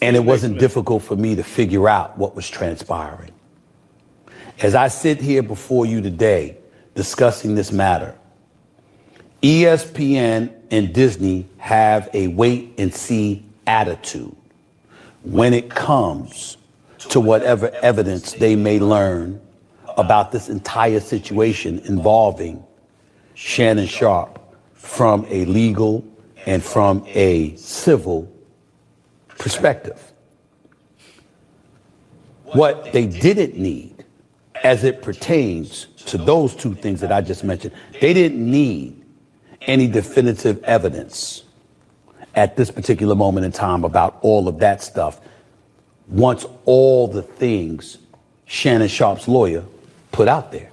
And it wasn't difficult for me to figure out what was transpiring. As I sit here before you today discussing this matter, ESPN and Disney have a wait and see attitude when it comes to whatever evidence they may learn about this entire situation involving Shannon Sharpe from a legal and from a civil perspective. What they didn't need, as it pertains to those two things that I just mentioned, they didn't need any definitive evidence at this particular moment in time about all of that stuff once all the things Shannon Sharpe's lawyer put out there.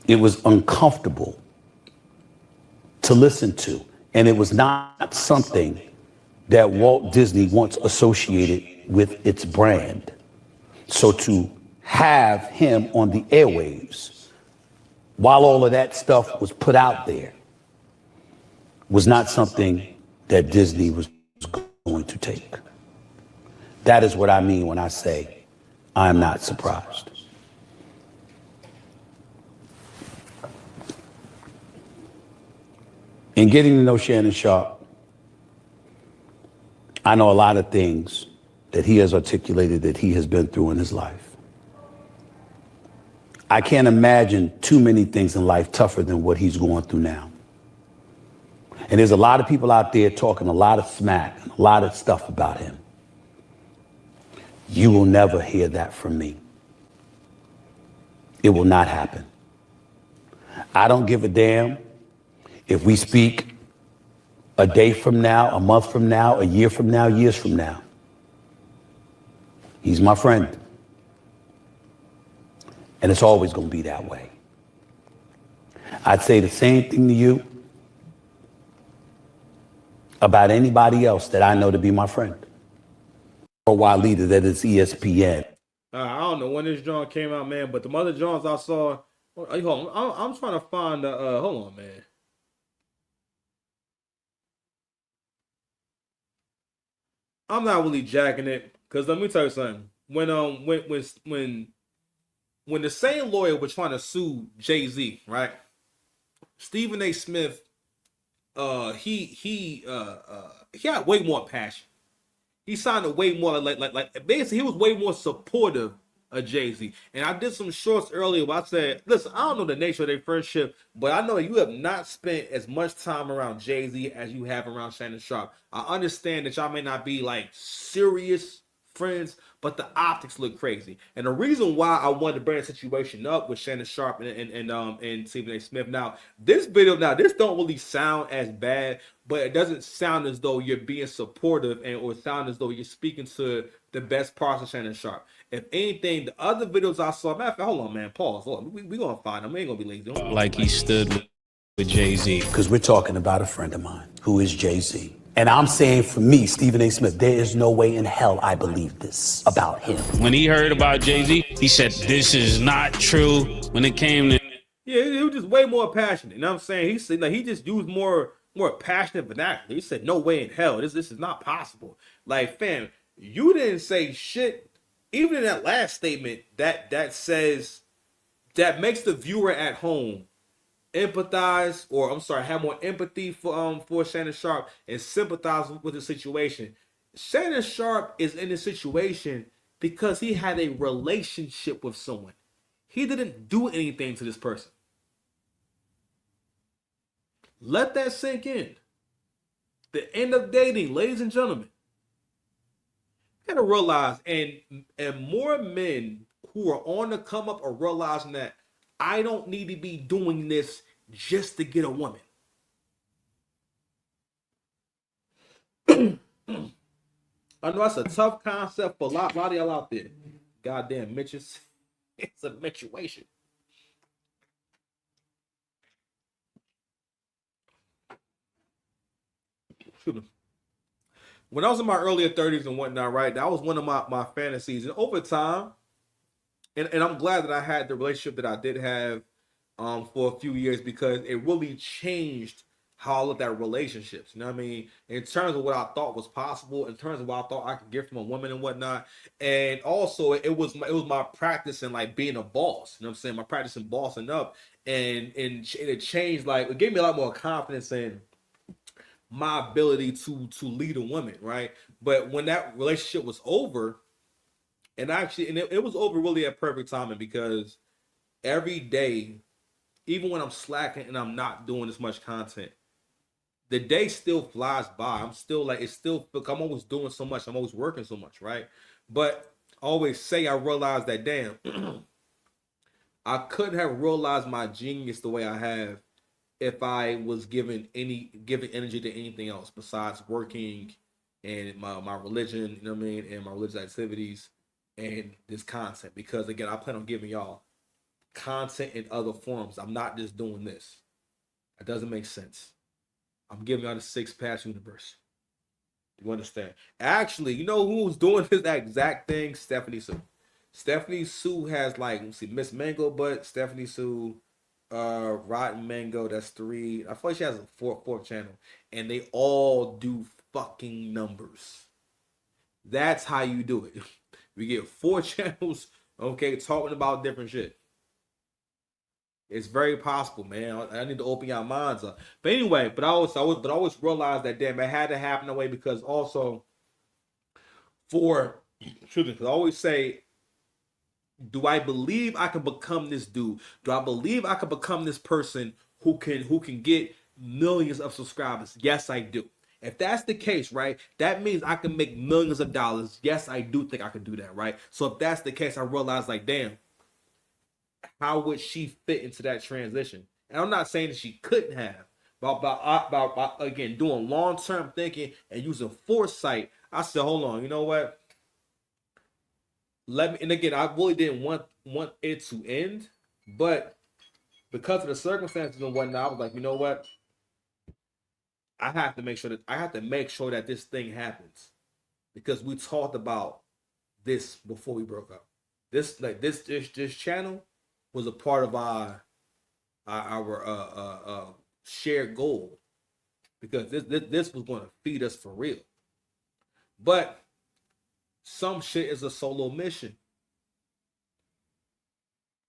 It was uncomfortable to listen to, and it was not something that Walt Disney once associated with its brand. So to have him on the airwaves while all of that stuff was put out there was not something that Disney was going to take. That is what I mean when I say I'm not surprised. In getting to know Shannon Sharpe, I know a lot of things that he has articulated that he has been through in his life. I can't imagine too many things in life tougher than what he's going through now. And there's a lot of people out there talking a lot of smack and a lot of stuff about him. You will never hear that from me. It will not happen. I don't give a damn if we speak a day from now, a month from now, a year from now, years from now. He's my friend. And it's always going to be that way. I'd say the same thing to you about anybody else that I know to be my friend. Worldwide leader that is ESPN. I don't know when this joint came out, man, but the other joints I saw. Hold on, I'm trying to find the. Hold on, man. I'm not really jacking it because let me tell you something. When the same lawyer was trying to sue Jay-Z, right? Stephen A. Smith, he had way more passion. He sounded way more like basically he was way more supportive of Jay-Z. And I did some shorts earlier where I said, listen, I don't know the nature of their friendship, but I know you have not spent as much time around Jay-Z as you have around Shannon Sharpe. I understand that y'all may not be like serious friends, but the optics look crazy. And the reason why I wanted to bring the situation up with Shannon Sharpe and Stephen A. Smith. Now, this don't really sound as bad, but it doesn't sound as though you're being supportive or sound as though you're speaking to the best parts of Shannon Sharpe. If anything, the other videos I saw, matter of fact, hold on, man, pause. Hold on. We gonna find them. We ain't gonna be lazy. Like he stood with Jay-Z. Because we're talking about a friend of mine who is Jay-Z. And I'm saying for me, Stephen A. Smith, there is no way in hell I believe this about him. When he heard about Jay-Z, he said, this is not true. When it came to... Yeah, he was just way more passionate. You know what I'm saying? He said, like, he just used more passionate vernacular. He said, no way in hell. This is not possible. Like, fam, you didn't say shit. Even in that last statement that says, that makes the viewer at home empathize, or I'm sorry, have more empathy for Shannon Sharpe and sympathize with the situation. Shannon Sharpe is in this situation because he had a relationship with someone. He didn't do anything to this person. Let that sink in. The end of dating, ladies and gentlemen. You gotta realize, and more men who are on the come up are realizing that I don't need to be doing this just to get a woman. I know that's a tough concept for a lot of y'all out there. Goddamn Mitches. It's a situation. When I was in my earlier 30s and whatnot, right, that was one of my fantasies. And over time, and I'm glad that I had the relationship that I did have for a few years, because it really changed how I looked at relationships. You know what I mean? In terms of what I thought was possible, in terms of what I thought I could get from a woman and whatnot. And also it was my practice in like being a boss. You know what I'm saying? My practice in bossing up. And it changed, like it gave me a lot more confidence in my ability to lead a woman, right? But when that relationship was over, and actually, and it was over really at perfect timing, because every day, even when I'm slacking and I'm not doing as much content, the day still flies by. I'm still like, it's still, I'm always doing so much. I'm always working so much, right? But I always say, I realized that, damn, I couldn't have realized my genius the way I have if I was giving energy to anything else besides working and my religion, you know what I mean, and my religious activities and this content. Because again, I plan on giving y'all content in other forms. I'm not just doing this. That doesn't make sense. I'm giving y'all the six pass universe. You understand? Actually, you know who's doing this exact thing? Stephanie Sue. Stephanie Sue has, like, let's see, Miss Mango Butt, Stephanie Sue, Rotten Mango, that's 3. I feel like she has a fourth channel. And they all do fucking numbers. That's how you do it. We get 4 channels, okay, talking about different shit. It's very possible, man. I need to open your minds up. But anyway, but I always realized that, damn, it had to happen that way, because also because I always say, do I believe I can become this dude? Do I believe I can become this person who can get millions of subscribers? Yes, I do. If that's the case, right, that means I can make millions of dollars. Yes, I do think I can do that, right? So if that's the case, I realize, like, damn, how would she fit into that transition? And I'm not saying that she couldn't have, but again, doing long-term thinking and using foresight, I said, hold on, you know what? Let me, and again, I really didn't want it to end, but because of the circumstances and whatnot, I was like, you know what? I have to make sure that this thing happens, because we talked about this before we broke up. This channel was a part of our shared goal, because this was going to feed us for real. But some shit is a solo mission.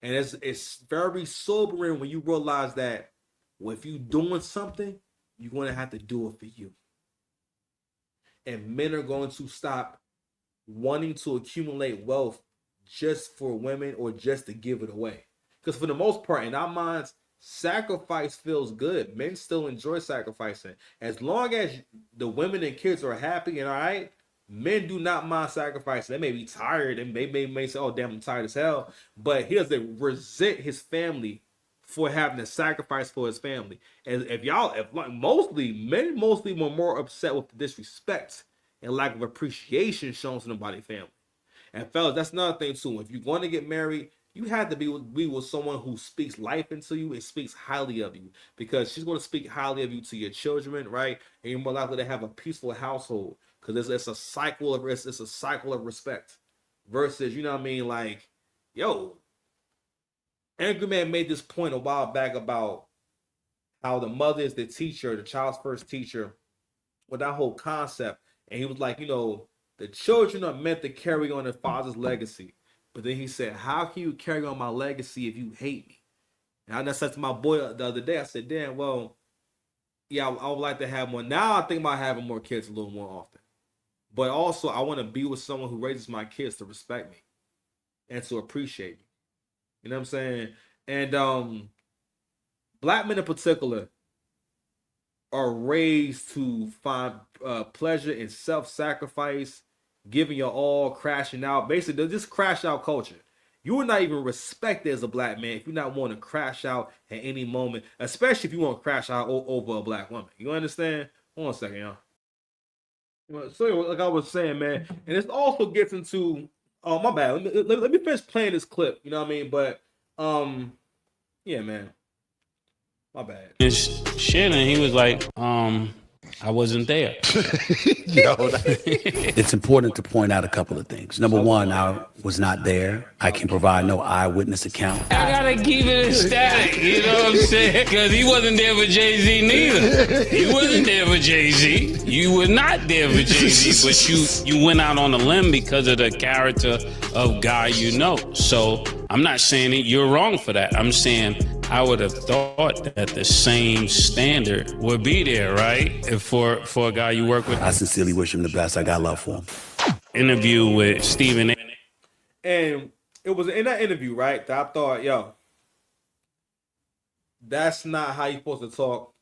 And it's very sobering when you realize that, well, if you're doing something, you're going to have to do it for you. And men are going to stop wanting to accumulate wealth just for women or just to give it away. Because for the most part, in our minds, sacrifice feels good. Men still enjoy sacrificing. As long as the women and kids are happy and all right, men do not mind sacrificing. They may be tired and they may say, oh, damn, I'm tired as hell. But he doesn't resent his family for having to sacrifice for his family. And men mostly were more upset with the disrespect and lack of appreciation shown to the body family. And fellas, that's another thing too. If you're going to get married, you have to be with someone who speaks life into you and speaks highly of you, because she's going to speak highly of you to your children, right? And you're more likely to have a peaceful household, because it's a cycle of respect. Versus, you know what I mean, like, yo, Angry Man made this point a while back about how the mother is the teacher, the child's first teacher, with that whole concept. And he was like, you know, the children are meant to carry on their father's legacy. But then he said, how can you carry on my legacy if you hate me? And I said to my boy the other day, I said, damn, well, yeah, I would like to have more. Now I think about having more kids a little more often. But also, I want to be with someone who raises my kids to respect me and to appreciate me. You know what I'm saying? And black men in particular are raised to find pleasure in self-sacrifice, giving your all, crashing out. Basically, they're just crash out culture. You are not even respected as a black man if you're not wanting to crash out at any moment, especially if you want to crash out over a black woman. You understand? Hold on a second, y'all. So like I was saying, man, and this also gets into, oh my bad. Let me finish playing this clip. You know what I mean? But yeah, man, my bad. Shannon, he was like, I wasn't there. It's important to point out a couple of things. Number one, I was not there. I can provide no eyewitness account. I gotta keep it static, you know what I'm saying? Because he wasn't there for Jay-Z neither. He wasn't there for Jay-Z. You were not there for Jay-Z, but you went out on a limb because of the character of guy you know. So I'm not saying that you're wrong for that. I'm saying I would have thought that the same standard would be there, right? If for a guy you work with. I sincerely wish him the best. I got love for him. Interview with Stephen A. And it was in that interview, right, that I thought, yo, that's not how you're supposed to talk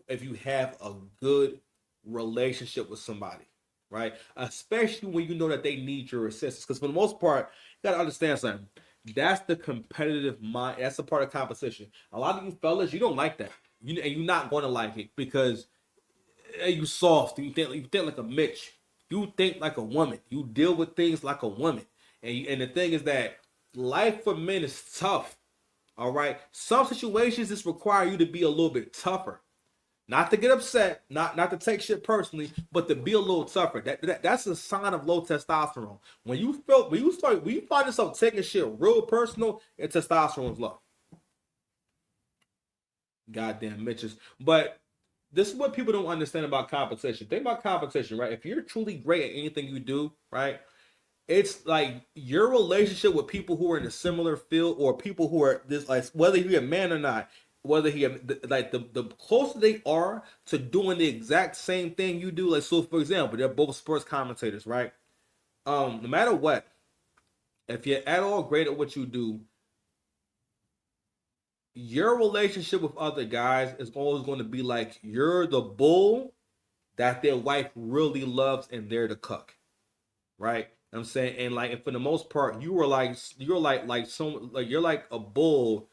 if you have a good relationship with somebody, right? Especially when you know that they need your assistance. Because for the most part, you gotta understand something. That's the competitive mind. That's the part of competition. A lot of you fellas, you don't like that. And you're not going to like it because you soft. You think like a Mitch. You think like a woman. You deal with things like a woman. And the thing is that life for men is tough. All right. Some situations just require you to be a little bit tougher. Not to get upset, not to take shit personally, but to be a little tougher. That's a sign of low testosterone. When you find yourself taking shit real personal, and testosterone's low. Goddamn Mitches. But this is what people don't understand about competition. Think about competition, right? If you're truly great at anything you do, right? It's like your relationship with people who are in a similar field or people who are this, like, whether you're a man or not, whether he like the closer they are to doing the exact same thing you do. Like, so for example, they're both sports commentators, right? No matter what, if you're at all great at what you do, your relationship with other guys is always going to be like you're the bull that their wife really loves and they're the cuck, right? I'm saying, and like, and for the most part, you're like a bull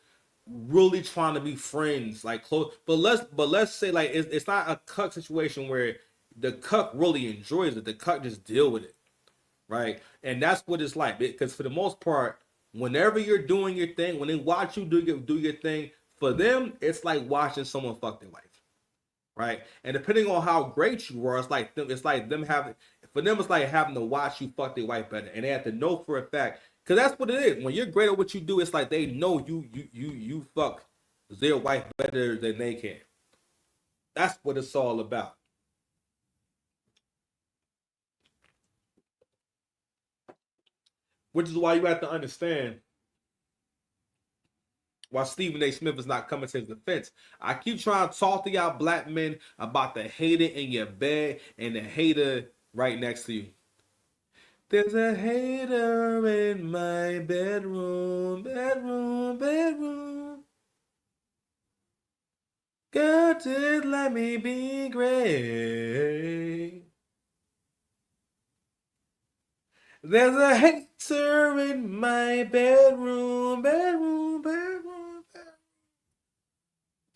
really trying to be friends, like close. But let's say like it's not a cuck situation where the cuck really enjoys it. The cuck just deal with it, right? And that's what it's like, because for the most part, whenever you're doing your thing, when they watch you do your thing, for them it's like watching someone fuck their wife, right? And depending on how great you are, it's like them having, for them it's like having to watch you fuck their wife better, and they have to know for a fact. Cause that's what it is. When you're great at what you do, it's like they know you fuck their wife better than they can. That's what it's all about. Which is why you have to understand why Stephen A. Smith is not coming to his defense. I keep trying to talk to y'all black men about the hater in your bed and the hater right next to you. There's a hater in my bedroom. God, just let me be great. There's a hater in my bedroom.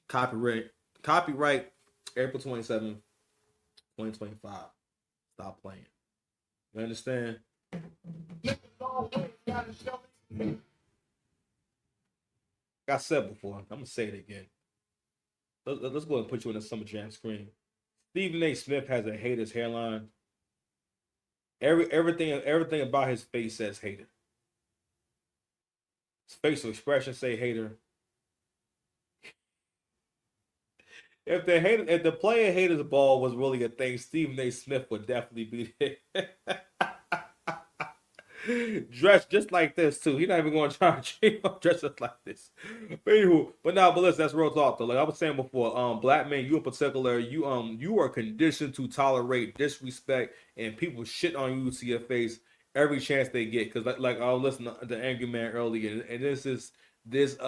Copyright, April 27th, 2025. Stop playing. You understand? Like I said before, I'm gonna say it again. Let's go ahead and put you in the Summer Jam screen. Stephen A. Smith has a hater's hairline. Everything about his face says hater. His facial expression say hater. If the player haters ball was really a thing, Stephen A. Smith would definitely be there. Dressed just like this too. He's not even going to try to change up dressed just like this. But listen, that's real talk though. Like I was saying before, black men, you in particular, you are conditioned to tolerate disrespect and people shit on you to your face every chance they get. Cause like I was listening to Angry Man earlier, and this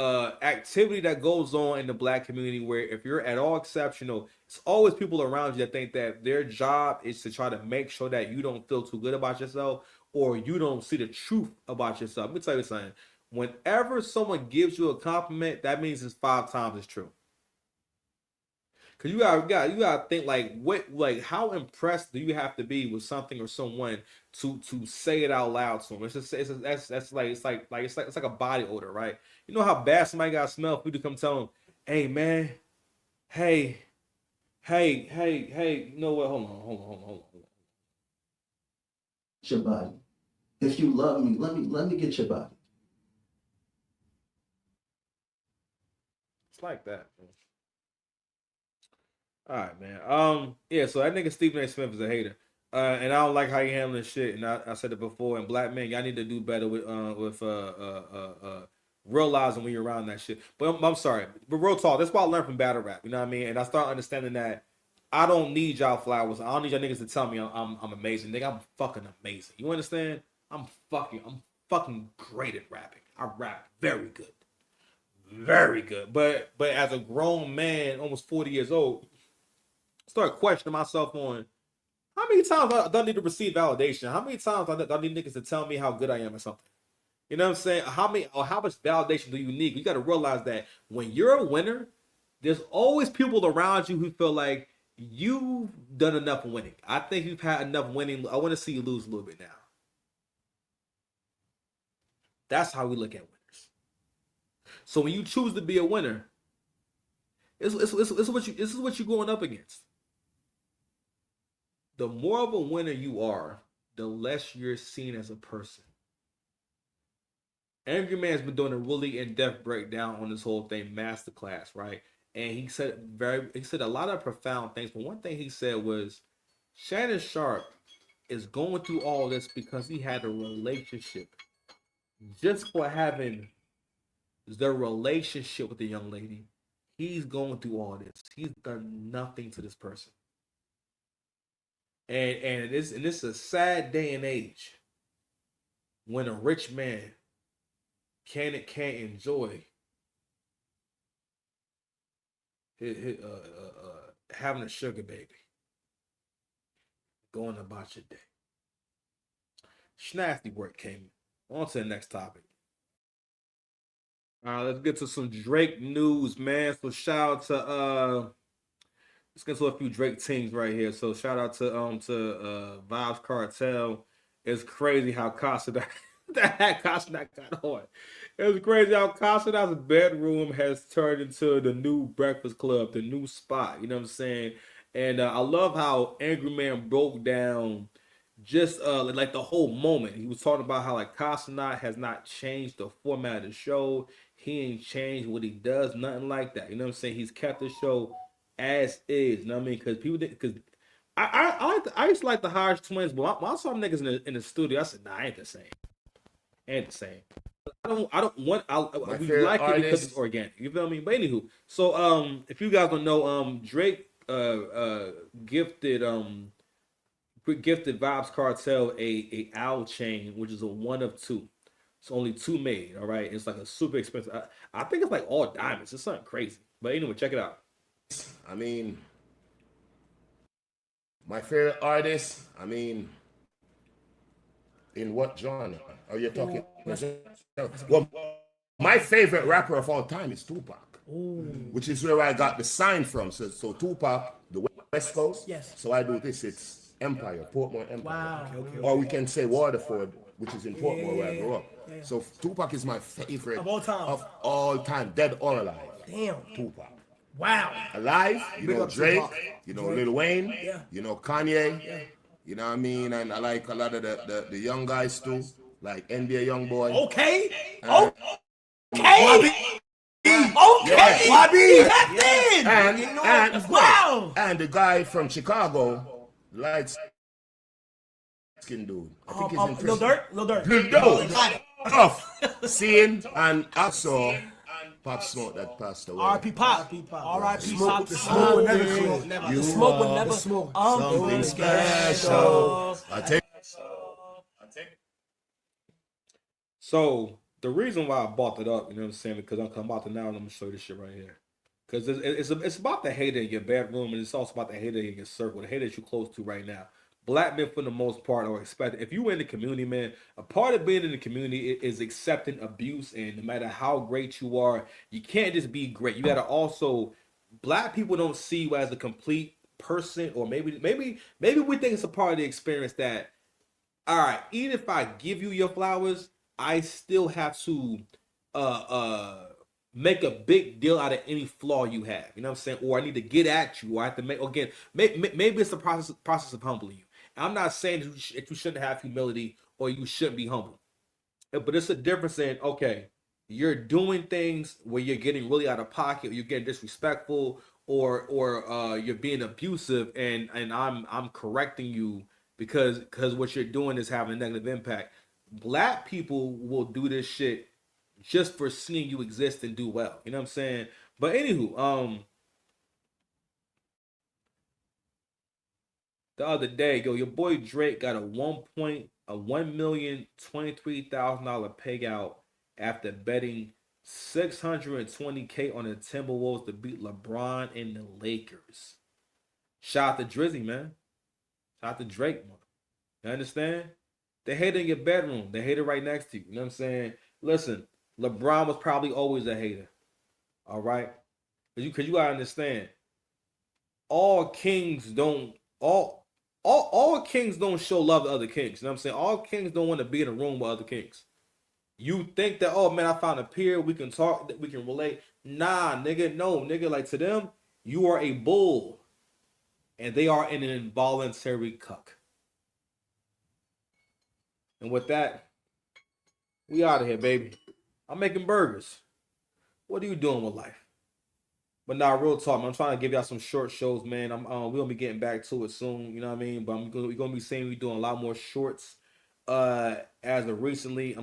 activity that goes on in the black community where if you're at all exceptional, it's always people around you that think that their job is to try to make sure that you don't feel too good about yourself or you don't see the truth about yourself. Let me tell you something. Whenever someone gives you a compliment, that means it's 5 times as true. Cause you gotta think how impressed do you have to be with something or someone to say it out loud to them? It's like a body odor, right? You know how bad somebody gotta smell for you to come tell them, hey man, hey Hey, you know what? Hold on. Your body. If you love me, let me get your body. It's like that. Man. All right, man. Yeah. So that nigga Stephen A. Smith is a hater, and I don't like how he handling shit. And I said it before. And black men, y'all need to do better with realizing when you're around that shit. But I'm sorry, but real talk. That's why I learned from battle rap. You know what I mean? And I start understanding that I don't need y'all flowers. I don't need y'all niggas to tell me I'm amazing. Nigga, I'm fucking amazing. You understand? I'm fucking great at rapping. I rap very good. Very good. But as a grown man, almost 40 years old, I started questioning myself on how many times I need to receive validation? How many times I need niggas to tell me how good I am or something? You know what I'm saying? How much validation do you need? You got to realize that when you're a winner, there's always people around you who feel like you've done enough winning. I think you've had enough winning. I want to see you lose a little bit now. That's how we look at winners. So when you choose to be a winner, it's what you're going up against. The more of a winner you are, the less you're seen as a person. Angry Man's been doing a really in-depth breakdown on this whole thing, masterclass, right? And he said a lot of profound things. But one thing he said was Shannon Sharpe is going through all this because he had a relationship. Just for having the relationship with the young lady, he's going through all this. He's done nothing to this person. And this is a sad day and age when a rich man can't enjoy having a sugar baby, going about your day. Schnafty work came. On to the next topic. All right, let's get to some Drake news, man. So shout out to let's get to a few Drake teams right here. So shout out to Vibes Cartel. It's crazy how Costa that Costa got on. It's crazy how Costa's bedroom has turned into the new Breakfast Club, the new spot. You know what I'm saying? And I love how Angry Man broke down just like the whole moment. He was talking about how like Costa has not changed the format of the show. He ain't changed what he does, nothing like that. You know what I'm saying? He's kept the show as is. You know what I mean? Because people did, because I used to like the Hodge twins, but when I saw them niggas in the studio, I said, nah, ain't the same. Ain't the same. I don't want. We like it because it's organic. You feel me? But anywho, so if you guys don't know, Drake gifted Vibes Cartel a owl chain, which is a one of two. It's only two made. All right, it's like a super expensive. I think it's like all diamonds. It's something crazy. But anyway, check it out. I mean, my favorite artist. I mean, in what genre are you talking? Well, my favorite rapper of all time is Tupac, which is where I got the sign from. So Tupac, the West Coast. Yes. So I do this. It's Empire, Portmore Empire. Wow. Or we can say Waterford, which is in Portmore where I grew up. Yeah. So Tupac is my favorite of all time. Of all time, dead or alive. Damn. Tupac. Wow. Alive, you know Drake, you know Lil Wayne, Yeah. you know Kanye, you know what I mean, and I like a lot of the young guys too, like NBA Youngboy. Okay. Okay. Okay. YB. That's it. And wow. And the guy from Chicago, light skin dude. I think he's in prison. Lil Durk. Tough. Seeing and also Pop Smoke that passed away. R.I.P. Pop. R.I.P. Pop. The smoke would never You smoke would are never. something special. I take. So the reason why I brought it up, you know what I'm saying, because I'm about to now, and I'm gonna show you this shit right here. Because it's about the hater in your bedroom, and it's also about the hater in your circle, the hater that you're close to right now. Black men, for the most part, are expected. If you're in the community, man, a part of being in the community is accepting abuse. And no matter how great you are, you can't just be great. You got to also. Black people don't see you as a complete person, or maybe we think it's a part of the experience that. All right, even if I give you your flowers, I still have to make a big deal out of any flaw you have. You know what I'm saying? Or I need to get at you. Or I have to make again. Maybe it's the process of humbling you. I'm not saying that you shouldn't have humility or you shouldn't be humble, but it's a difference in, okay, you're doing things where you're getting really out of pocket, or you're getting disrespectful, or you're being abusive, and I'm correcting you because what you're doing is having a negative impact. Black people will do this shit just for seeing you exist and do well. You know what I'm saying? But anywho, the other day, yo, your boy Drake got a $1,023,000 payout after betting $620K on the Timberwolves to beat LeBron and the Lakers. Shout out to Drizzy, man. Shout out to Drake, man. You understand? They hate it in your bedroom. They hate it right next to you. You know what I'm saying? Listen, LeBron was probably always a hater. All right? Because you gotta understand, all kings don't show love to other kings. You know what I'm saying? All kings don't want to be in a room with other kings. You think that, oh man, I found a peer, we can talk, we can relate. Nah, nigga, no, nigga, like to them, you are a bull. And they are in an involuntary cuck. And with that, we out of here, baby. I'm making burgers. What are you doing with life? But nah, real talk, man. I'm trying to give y'all some short shows, man. We're gonna be getting back to it soon, you know what I mean? But we're gonna be saying we're doing a lot more shorts as of recently.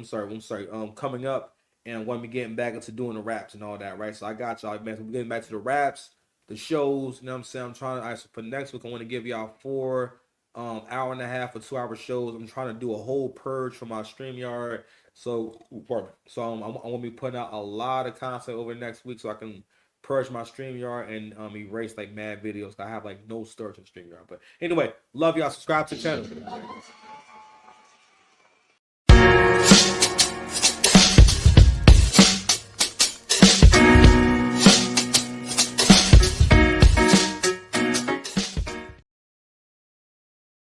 Coming up, and I'm gonna be getting back into doing the raps and all that, right? So I got y'all, man. So we're getting back to the raps, the shows, you know what I'm saying? So for next week, I want to give y'all 4 hour and a half or 2 hour shows. I'm trying to do a whole purge for my StreamYard. So I'm gonna be putting out a lot of content over next week so I can purge my StreamYard and erase like mad videos. I have like no storage in StreamYard. But anyway, love y'all. Subscribe to the channel.